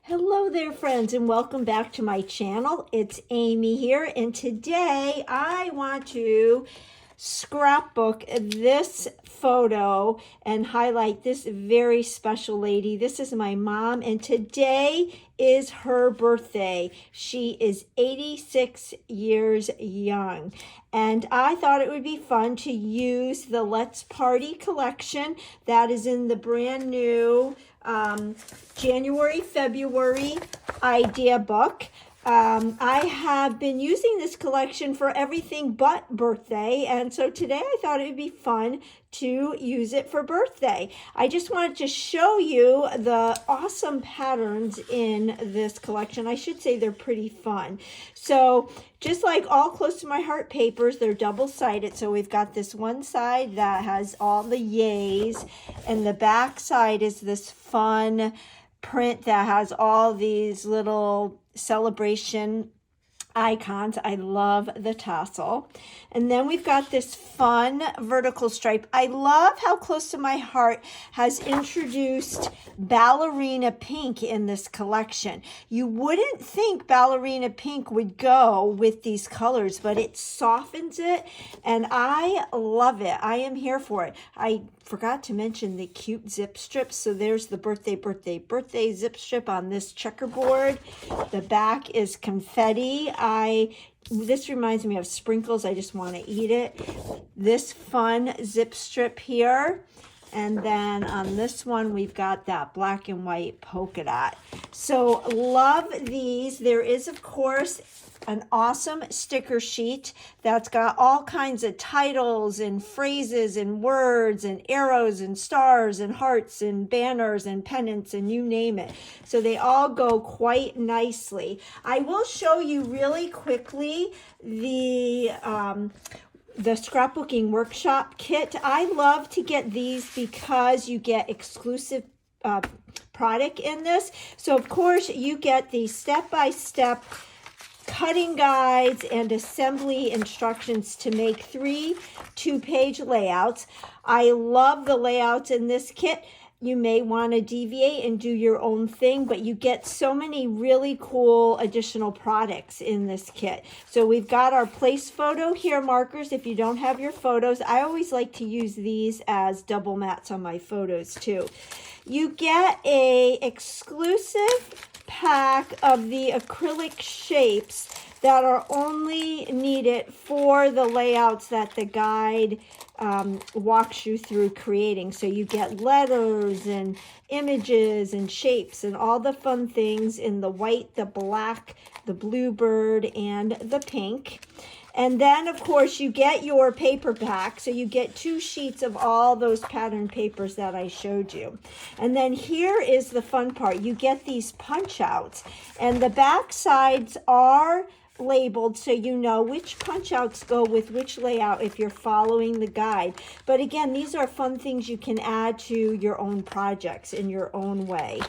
Hello there, friends, and welcome back to my channel. It's Amy here, and today I want to scrapbook this photo and highlight this very special lady. This is my mom, and today is her birthday. She is 86 years young, and I thought it would be fun to use the Let's Party collection that is in the brand new January, February idea book. I have been using this collection for everything but birthday, and so today I thought it would be fun to use it for birthday. I just wanted to show you the awesome patterns in this collection. I should say they're pretty fun. So just like all Close to My Heart papers, they're double-sided. So we've got this one side that has all the yays, and the back side is this fun print that has all these little celebration icons. I love the tassel. And then we've got this fun vertical stripe. I love how Close to My Heart has introduced ballerina pink in this collection. You wouldn't think ballerina pink would go with these colors, but it softens it, and I love it. I am here for it. I forgot to mention the cute zip strips. So there's the birthday zip strip on this checkerboard. The back is confetti. This reminds me of sprinkles. I just want to eat it. This fun zip strip here. And then on this one, we've got that black and white polka dot. So love these. There is, of course, an awesome sticker sheet that's got all kinds of titles and phrases and words and arrows and stars and hearts and banners and pennants and you name it. So they all go quite nicely. I will show you really quickly the scrapbooking workshop kit. I love to get these because you get exclusive product in this. So of course you get the step-by-step cutting guides and assembly instructions to make 3 2-page layouts. I love the layouts in this kit. You may want to deviate and do your own thing, but you get so many really cool additional products in this kit. So we've got our place photo here markers. If you don't have your photos, I always like to use these as double mats on my photos too. You get a exclusive pack of the acrylic shapes that are only needed for the layouts that the guide walks you through creating. So you get letters and images and shapes and all the fun things in the white, the black, the bluebird, and the pink. And then, of course, you get your paper pack. So you get 2 sheets of all those pattern papers that I showed you. And then here is the fun part. You get these punch outs. And the back sides are labeled so you know which punch outs go with which layout if you're following the guide. But again, these are fun things you can add to your own projects in your own way.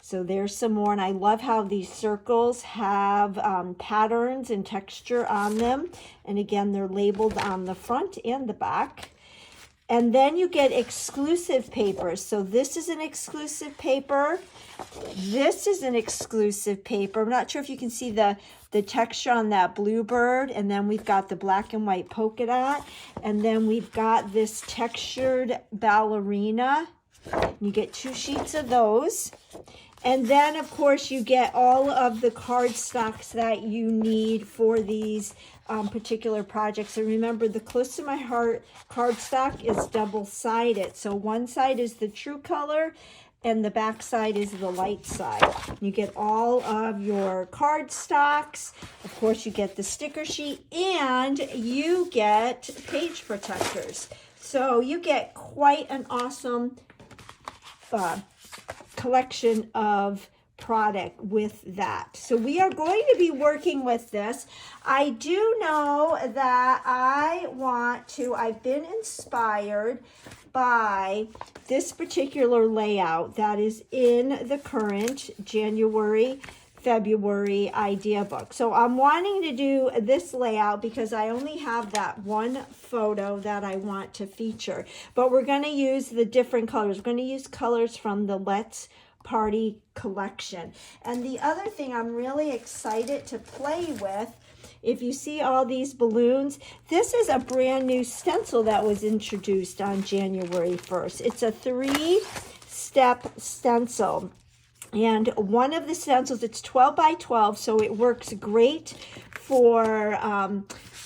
So there's some more, and I love how these circles have patterns and texture on them. And again, they're labeled on the front and the back. And then you get exclusive papers. So this is an exclusive paper. This is an exclusive paper. I'm not sure if you can see the texture on that bluebird. And then we've got the black and white polka dot. And then we've got this textured ballerina. You get 2 sheets of those. And then, of course, you get all of the cardstocks that you need for these particular projects. And remember, the Close to My Heart cardstock is double-sided. So one side is the true color, and the back side is the light side. You get all of your cardstocks. Of course, you get the sticker sheet, and you get page protectors. So you get quite an awesome collection of product with that. So we are going to be working with this. I do know that I've been inspired by this particular layout that is in the current January, February idea book. So I'm wanting to do this layout because I only have that one photo that I want to feature. But we're going to use the different colors. We're going to use colors from the Let's party collection. And the other thing I'm really excited to play with, if you see all these balloons, this is a brand new stencil that was introduced on January 1st. It's a 3-step stencil. And one of the stencils, it's 12 by 12, so it works great for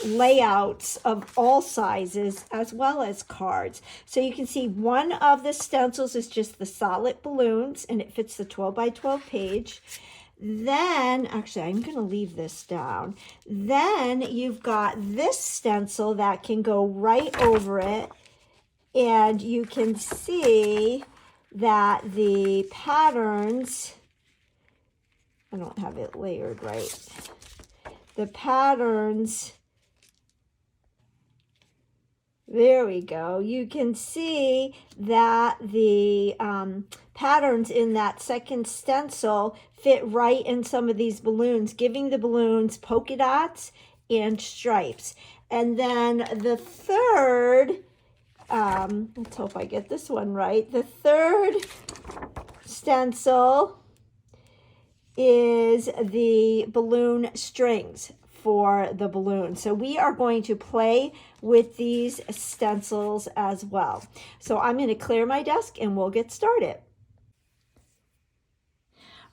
layouts of all sizes as well as cards. So you can see one of the stencils is just the solid balloons, and it fits the 12 by 12 page. Then, actually, I'm going to leave this down. Then you've got this stencil that can go right over it, and you can see that the patterns, I don't have it layered right. The patterns, there we go. You can see that the patterns in that second stencil fit right in some of these balloons, giving the balloons polka dots and stripes. And then the third, let's hope I get this one right. The third stencil is the balloon strings for the balloon. So we are going to play with these stencils as well. So I'm going to clear my desk and we'll get started.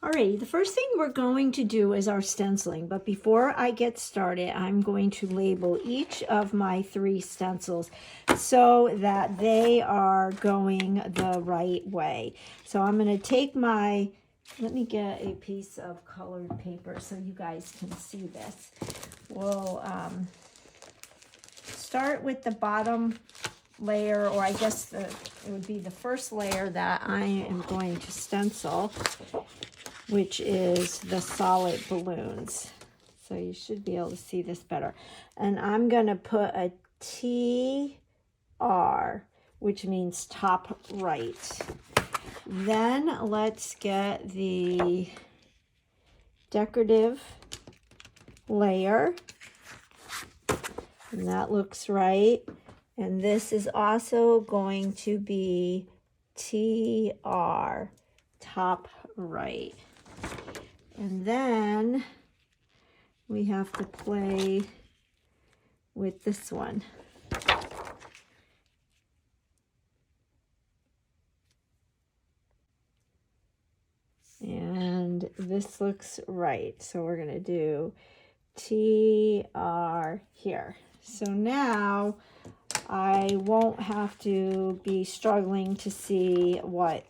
Alrighty, the first thing we're going to do is our stenciling, but before I get started, I'm going to label each of my 3 stencils so that they are going the right way. So I'm going to take my, let me get a piece of colored paper so you guys can see this. We'll start with the bottom layer, or I guess it would be the first layer that I am going to stencil, which is the solid balloons. So you should be able to see this better. And I'm going to put a TR, which means top right. Then let's get the decorative layer. And that looks right. And this is also going to be TR, top right. And then we have to play with this one. And this looks right. So we're going to do TR here. So now I won't have to be struggling to see what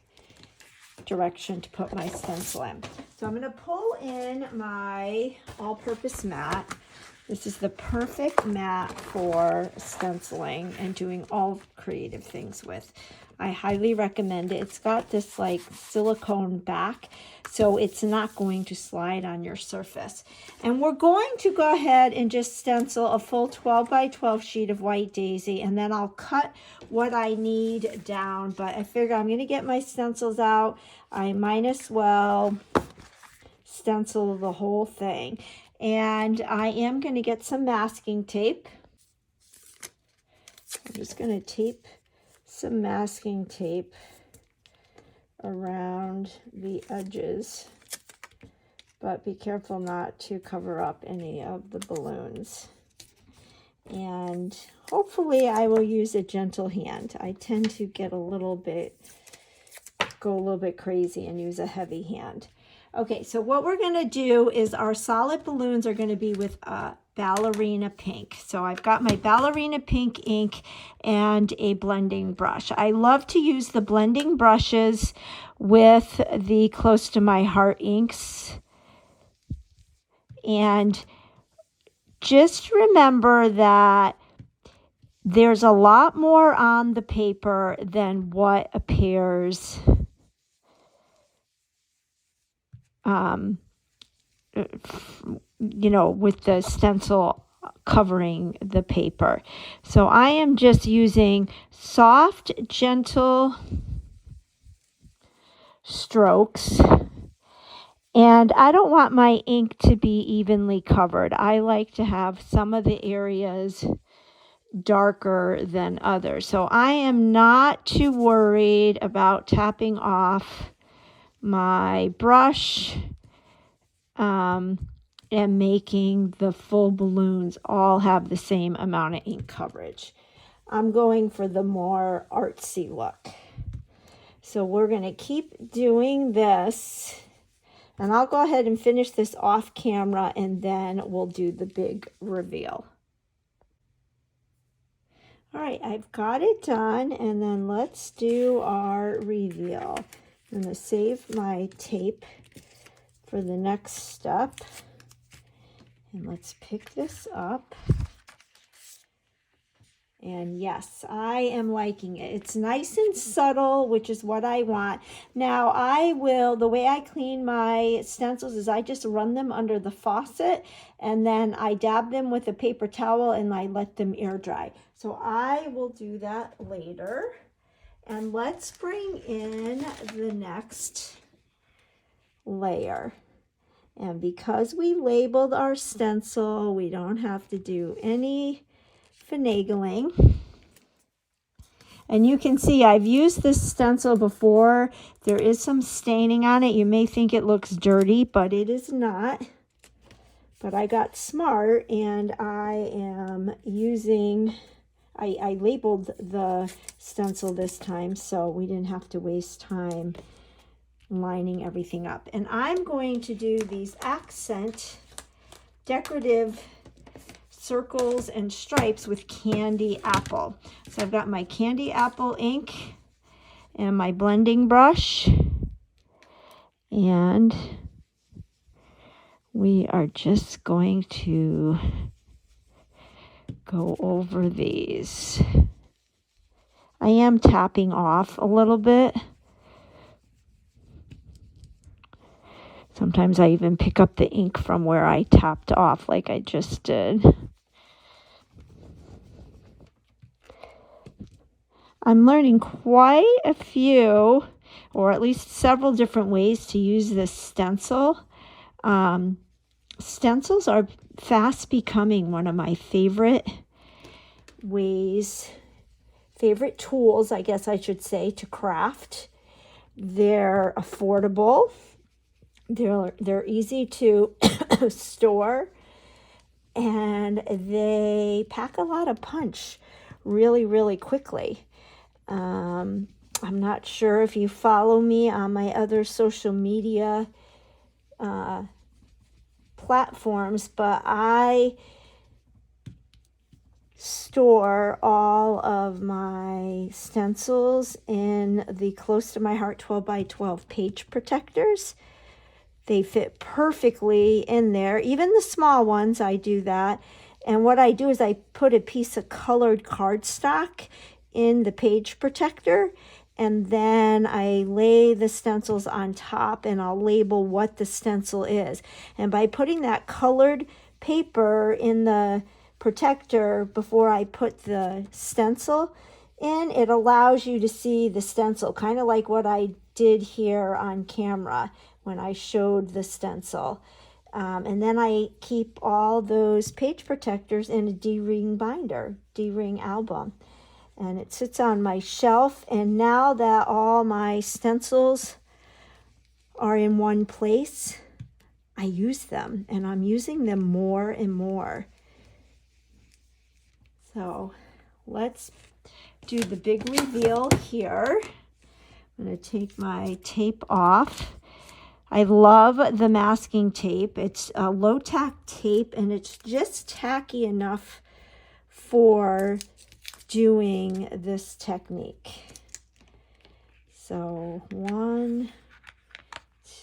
direction to put my stencil in. So I'm going to pull in my all-purpose mat. This is the perfect mat for stenciling and doing all creative things with. I highly recommend it. It's got this like silicone back, so it's not going to slide on your surface. And we're going to go ahead and just stencil a full 12 by 12 sheet of white daisy, and then I'll cut what I need down. But I figure I'm going to get my stencils out. I might as well stencil the whole thing. And I am going to get some masking tape. I'm just going to tape some masking tape around the edges, but be careful not to cover up any of the balloons. And hopefully I will use a gentle hand. I tend to get go a little bit crazy and use a heavy hand. Okay, so what we're going to do is our solid balloons are going to be with Ballerina Pink. So I've got my Ballerina Pink ink and a blending brush. I love to use the blending brushes with the Close to My Heart inks. And just remember that there's a lot more on the paper than what appears you know, with the stencil covering the paper. So I am just using soft, gentle strokes. And I don't want my ink to be evenly covered. I like to have some of the areas darker than others. So I am not too worried about tapping off my brush, and making the full balloons all have the same amount of ink coverage. I'm going for the more artsy look. So we're going to keep doing this, and I'll go ahead and finish this off camera, and then we'll do the big reveal. All right, I've got it done, and then let's do our reveal. I'm going to save my tape for the next step, and let's pick this up. And yes, I am liking it. It's nice and subtle, which is what I want. Now the way I clean my stencils is I just run them under the faucet, and then I dab them with a paper towel and I let them air dry. So I will do that later. And let's bring in the next layer. And because we labeled our stencil, we don't have to do any finagling. And you can see I've used this stencil before. There is some staining on it. You may think it looks dirty, but it is not. But I got smart, and I am using, I labeled the stencil this time, so we didn't have to waste time lining everything up. And I'm going to do these accent decorative circles and stripes with candy apple. So I've got my candy apple ink and my blending brush, and we are just going to go over these. I am tapping off a little bit. Sometimes I even pick up the ink from where I tapped off, like I just did. I'm learning quite a few, or at least several different ways to use this stencil. Stencils are fast becoming one of my favorite tools, I guess I should say, to craft. They're affordable. They're easy to store, and they pack a lot of punch really, really quickly. I'm not sure if you follow me on my other social media platforms, but I store all of my stencils in the Close to My Heart 12 by 12 page protectors. They fit perfectly in there. Even the small ones, I do that. And what I do is I put a piece of colored cardstock in the page protector, and then I lay the stencils on top, and I'll label what the stencil is. And by putting that colored paper in the protector before I put the stencil in, it allows you to see the stencil, kind of like what I did here on camera when I showed the stencil. And then I keep all those page protectors in a D-ring binder, D-ring album. And it sits on my shelf. And now that all my stencils are in one place, I use them. And I'm using them more and more. So let's do the big reveal here. I'm going to take my tape off. I love the masking tape. It's a low-tack tape, and it's just tacky enough for doing this technique. So 1,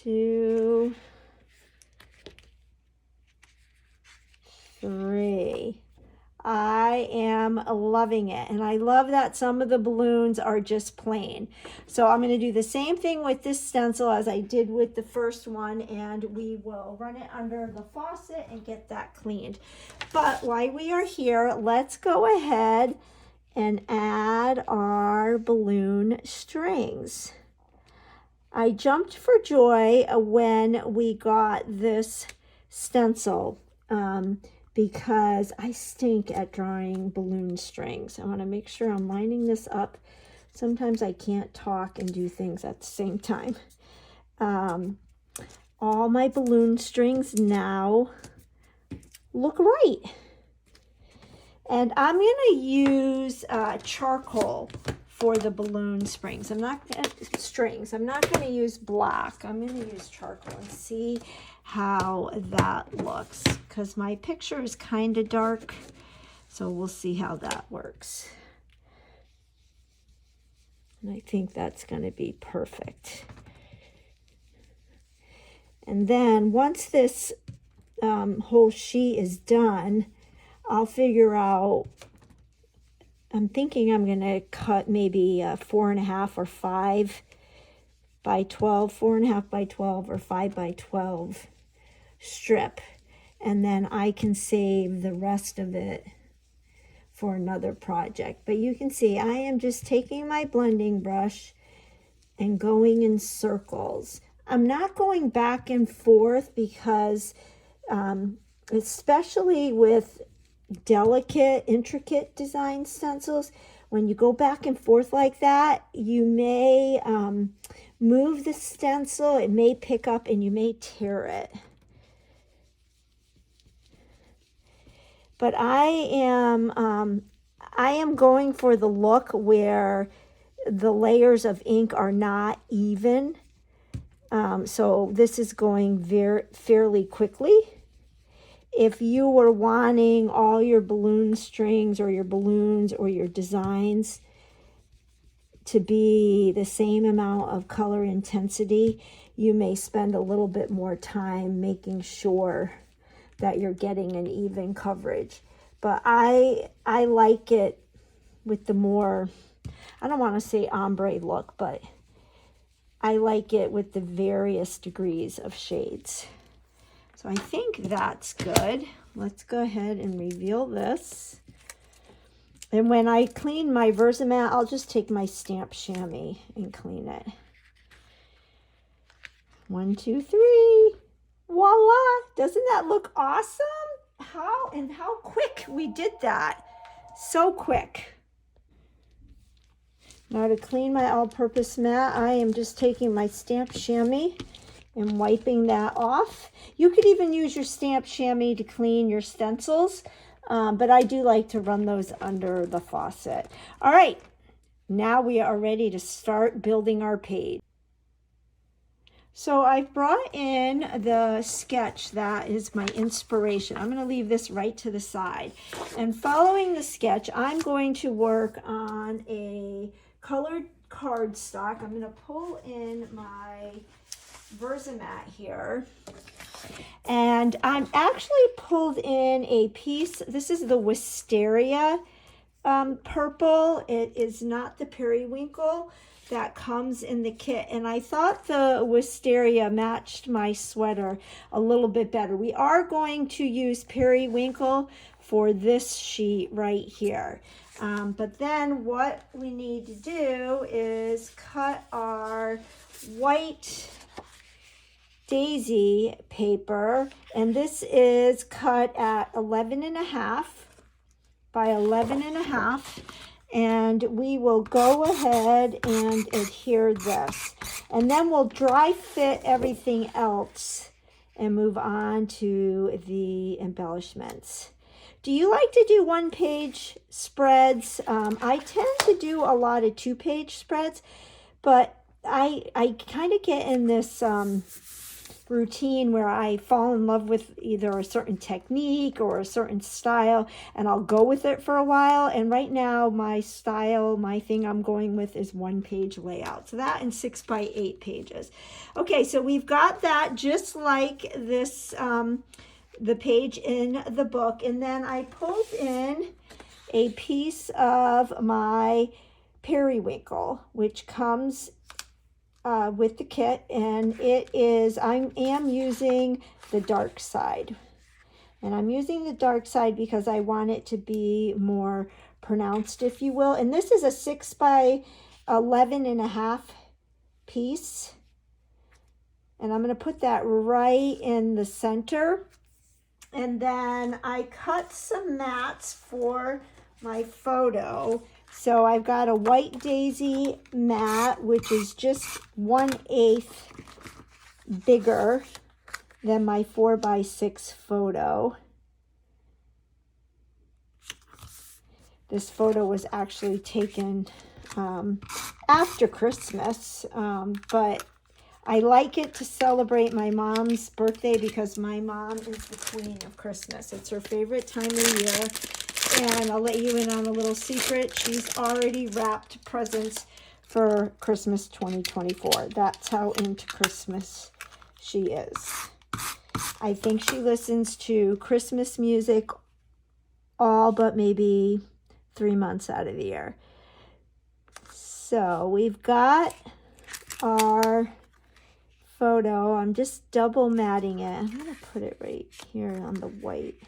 2, 3. I am loving it, and I love that some of the balloons are just plain. So I'm going to do the same thing with this stencil as I did with the first one, and we will run it under the faucet and get that cleaned. But while we are here, let's go ahead and add our balloon strings. I jumped for joy when we got this stencil because I stink at drawing balloon strings. I want to make sure I'm lining this up. Sometimes I can't talk and do things at the same time. all my balloon strings now look right. And I'm going to use charcoal for the balloon strings. I'm not going to use black. I'm going to use charcoal and see how that looks, because my picture is kind of dark, so we'll see how that works. And I think that's going to be perfect. And then once this whole sheet is done, I'll figure out, I'm thinking I'm going to cut maybe 4.5 or 5 by 12, 4.5 by 12 or 5 by 12 strip. And then I can save the rest of it for another project. But you can see I am just taking my blending brush and going in circles. I'm not going back and forth because especially with delicate, intricate design stencils, when you go back and forth like that, you may move the stencil, it may pick up, and you may tear it. But I am going for the look where the layers of ink are not even. So this is going fairly quickly. If you were wanting all your balloon strings or your balloons or your designs to be the same amount of color intensity, you may spend a little bit more time making sure that you're getting an even coverage. But I like it with the more, I don't want to say ombre look, but I like it with the various degrees of shades. So I think that's good. Let's go ahead and reveal this. And when I clean my VersaMat, I'll just take my stamp chamois and clean it. 1, 2, 3. Voila! Doesn't that look awesome? How quick we did that. So quick. Now to clean my all-purpose mat, I am just taking my stamp chamois and wiping that off. You could even use your stamp chamois to clean your stencils, but I do like to run those under the faucet. All right, now we are ready to start building our page. So I've brought in the sketch that is my inspiration. I'm going to leave this right to the side. And following the sketch, I'm going to work on a colored cardstock. I'm going to pull in my VersaMat here. And I'm actually pulled in a piece. This is the Wisteria purple. It is not the Periwinkle that comes in the kit, and I thought the Wisteria matched my sweater a little bit better. We are going to use Periwinkle for this sheet right here, but then what we need to do is cut our white daisy paper, and this is cut at 11.5 by 11.5. And we will go ahead and adhere this. And then we'll dry fit everything else and move on to the embellishments. Do you like to do one-page spreads? I tend to do a lot of 2-page spreads, but I kind of get in this routine where I fall in love with either a certain technique or a certain style, and I'll go with it for a while. And right now my style, my thing I'm going with is 1-page layout. So that in 6 by 8 pages. Okay, so we've got that just like this, the page in the book. And then I pulled in a piece of my Periwinkle, which comes with the kit, and it is, I am using the dark side, and I'm using the dark side because I want it to be more pronounced, if you will. And this is a 6 by 11.5 piece, and I'm going to put that right in the center. And then I cut some mats for my photo. So I've got a white daisy mat, which is just 1/8 bigger than my 4x6 photo. This photo was actually taken after Christmas, but I like it to celebrate my mom's birthday because my mom is the queen of Christmas. It's her favorite time of year. And I'll let you in on a little secret. She's already wrapped presents for Christmas 2024. That's how into Christmas she is. I think she listens to Christmas music all but maybe 3 months out of the year. So we've got our photo. I'm just double matting it. I'm going to put it right here on the white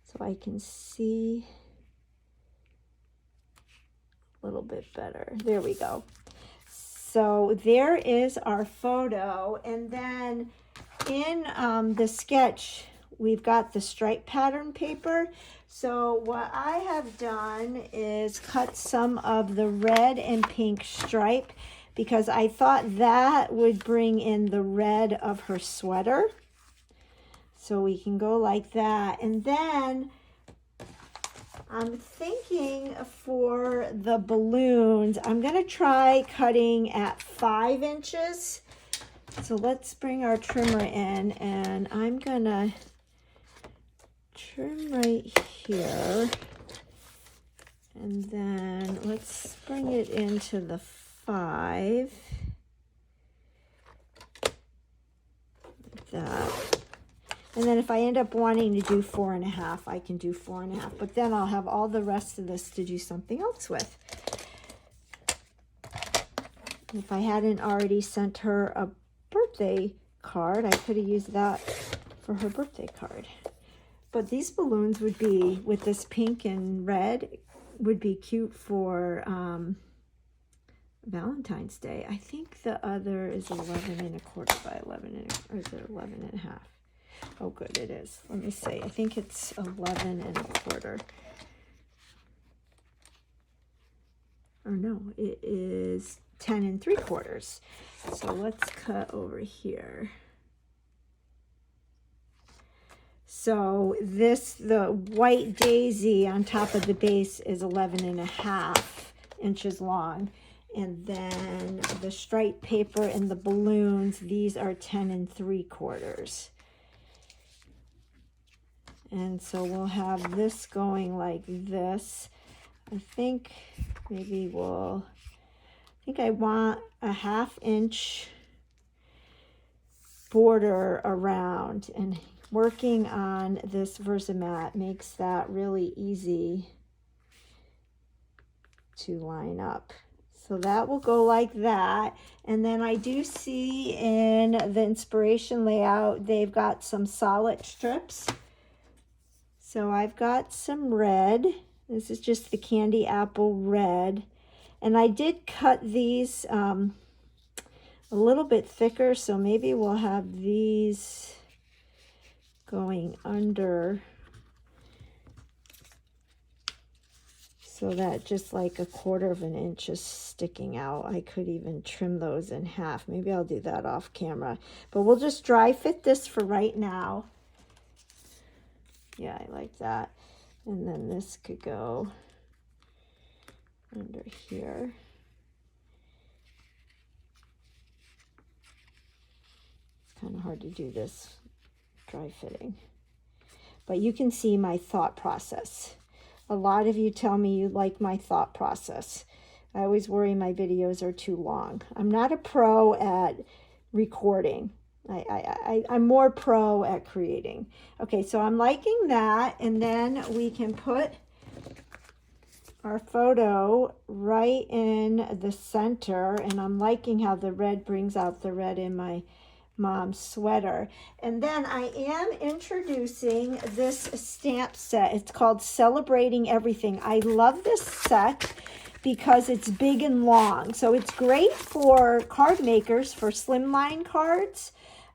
so I can see a little bit better. There we go. So there is our photo. And then in the sketch, we've got the stripe pattern paper. So what I have done is cut some of the red and pink stripe because I thought that would bring in the red of her sweater. So we can go like that. And then I'm thinking for the balloons, I'm going to try cutting at 5 inches. So let's bring our trimmer in, and I'm going to trim right here. And then let's bring it into the 5. Like that. And then if I end up wanting to do 4.5, I can do 4.5. But then I'll have all the rest of this to do something else with. If I hadn't already sent her a birthday card, I could have used that for her birthday card. But these balloons would be, with this pink and red, would be cute for Valentine's Day. I think the other is 11.25 by 11, or is it 11.5? Oh, good, it is. Let me see. I think it's 11.25. Or no, it is 10.75. So let's cut over here. So this, the white daisy on top of the base is 11.5 inches long. And then the striped paper and the balloons, these are 10.75. And so we'll have this going like this. I think maybe we'll, I think I want a 1/2 inch border around, and working on this VersaMat makes that really easy to line up. So that will go like that. And then I do see in the inspiration layout, they've got some solid strips. So I've got some red. This is just the candy apple red. And I did cut these a little bit thicker, so maybe we'll have these going under so that just like 1/4 inch is sticking out. I could even trim those in half. Maybe I'll do that off camera. But we'll just dry fit this for right now. Yeah, I like that. And then this could go under here. It's kind of hard to do this dry fitting. But you can see my thought process. A lot of you tell me you like my thought process. I always worry my videos are too long. I'm not a pro at recording. I'm more pro at creating. Okay, so I'm liking that, and then we can put our photo right in the center, and I'm liking how the red brings out the red in my mom's sweater. And then I am introducing this stamp set. It's called Celebrating Everything. I love this set because it's big and long. So it's great for card makers, for slimline cards,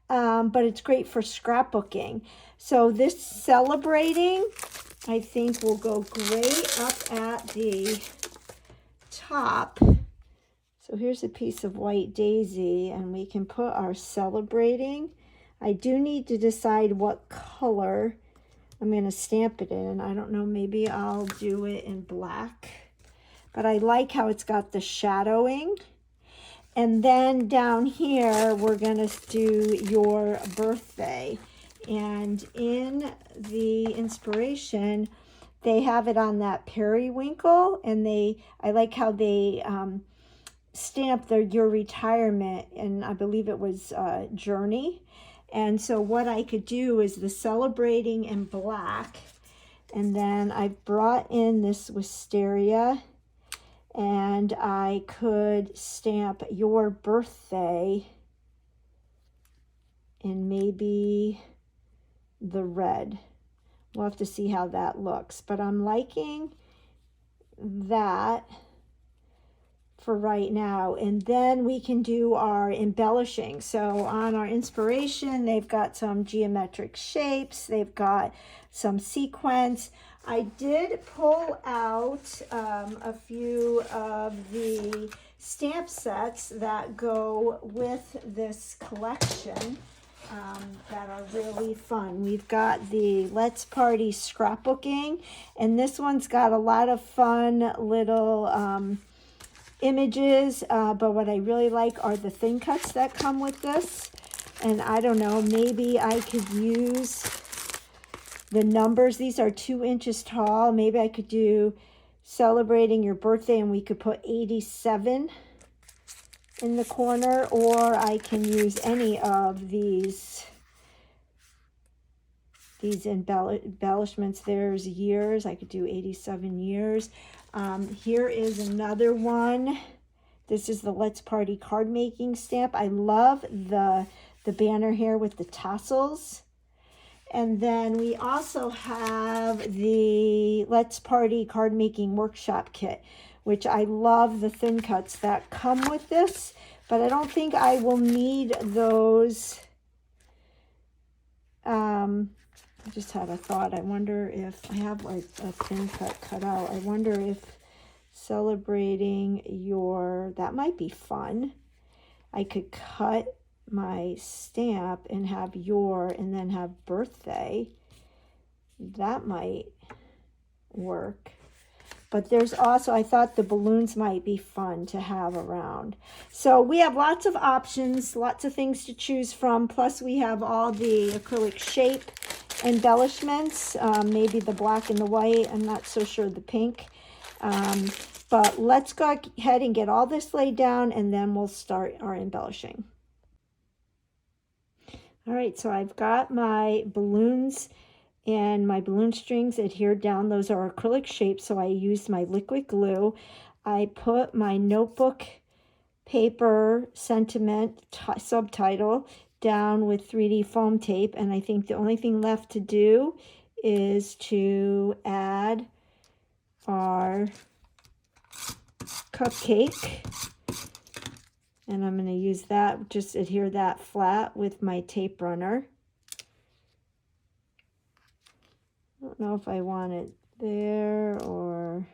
but it's great for scrapbooking. So this Celebrating, I think, will go great up at the top. So here's a piece of white daisy, and we can put our celebrating. I do need to decide what color I'm going to stamp it in. I don't know, maybe I'll do it in black. But I like how it's got the shadowing. And then down here, we're going to do your birthday. And in the inspiration, they have it on that periwinkle. And I like how they stamp your retirement. And I believe it was Journey. And so what I could do is the celebrating in black. And then I brought in this Wisteria. And I could stamp your birthday in maybe the red. We'll have to see how that looks. But I'm liking that for right now. And then we can do our embellishing. So on our inspiration, they've got some geometric shapes. They've got some sequence. I did pull out a few of the stamp sets that go with this collection that are really fun. We've got the Let's Party Scrapbooking, and this one's got a lot of fun little images, but what I really like are the thin cuts that come with this. And I don't know, maybe I could use the numbers. These are 2 inches tall. Maybe I could do celebrating your birthday and we could put 87 in the corner, or I can use any of these embellishments. There's years. I could do 87 years. Here is another one. This is the Let's Party card making stamp. I love the banner here with the tassels. And then we also have the Let's Party card making workshop kit, which I love the thin cuts that come with this, but I don't think I will need those. I just had a thought. I wonder if I have like a thin cut out. I wonder if celebrating that might be fun. I could cut my stamp and have and then have birthday. That might work. But there's also, I thought the balloons might be fun to have around. So we have lots of options, lots of things to choose from. Plus we have all the acrylic shape embellishments, maybe the black and the white. I'm not so sure the pink. But let's go ahead and get all this laid down, and then we'll start our embellishing. All right, so I've got my balloons and my balloon strings adhered down. Those are acrylic shapes, so I used my liquid glue. I put my notebook paper sentiment subtitle down with 3D foam tape, and I think the only thing left to do is to add our cupcake. And I'm going to use that, just adhere that flat with my tape runner. I don't know if I want it there or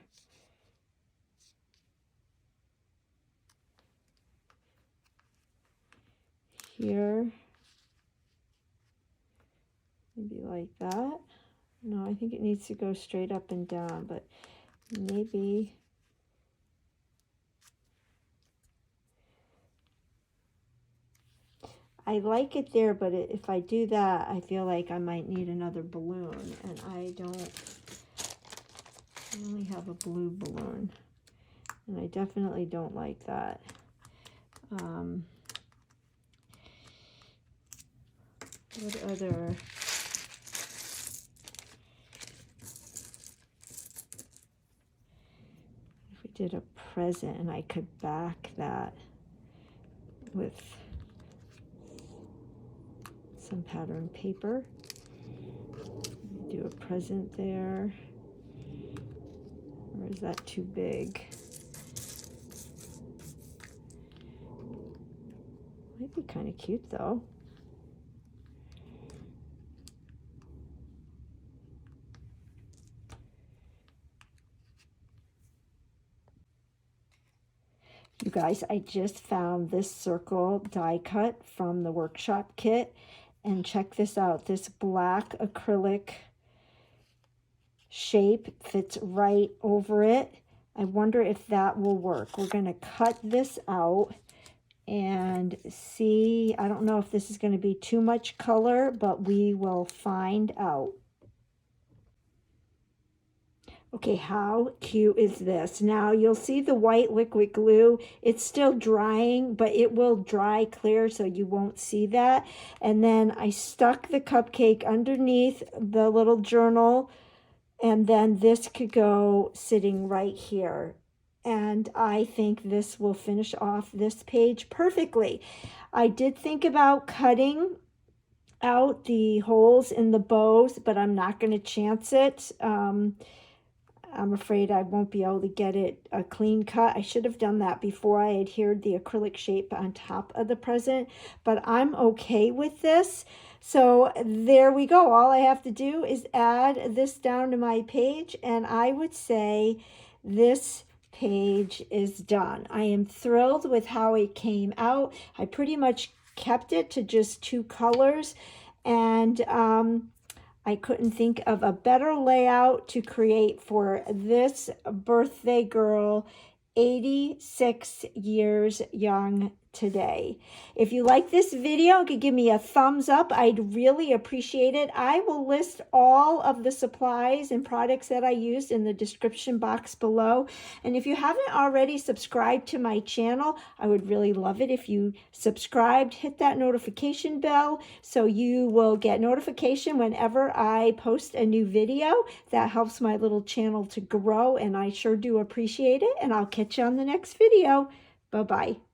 here. Maybe like that. No, I think it needs to go straight up and down, but maybe. I like it there, but if I do that, I feel like I might need another balloon, and I only have a blue balloon, and I definitely don't like that. What other? If we did a present and I could back that with some pattern paper. Do a present there. Or is that too big? Might be kind of cute though. You guys, I just found this circle die cut from the workshop kit. And check this out. This black acrylic shape fits right over it. I wonder if that will work. We're going to cut this out and see. I don't know if this is going to be too much color, but we will find out. Okay, how cute is this? Now you'll see the white liquid glue. It's still drying, but it will dry clear so you won't see that. And then I stuck the cupcake underneath the little journal, and then this could go sitting right here. And I think this will finish off this page perfectly. I did think about cutting out the holes in the bows, but I'm not going to chance it. I'm afraid I won't be able to get it a clean cut. I should have done that before I adhered the acrylic shape on top of the present, but I'm okay with this. So there we go. All I have to do is add this down to my page, and I would say this page is done. I am thrilled with how it came out. I pretty much kept it to just 2 colors, and I couldn't think of a better layout to create for this birthday girl, 86 years young today. If you like this video, you could give me a thumbs up. I'd really appreciate it. I will list all of the supplies and products that I used in the description box below. And if you haven't already subscribed to my channel, I would really love it if you subscribed, hit that notification bell so you will get notification whenever I post a new video. That helps my little channel to grow, and I sure do appreciate it. And I'll catch you on the next video. Bye-bye.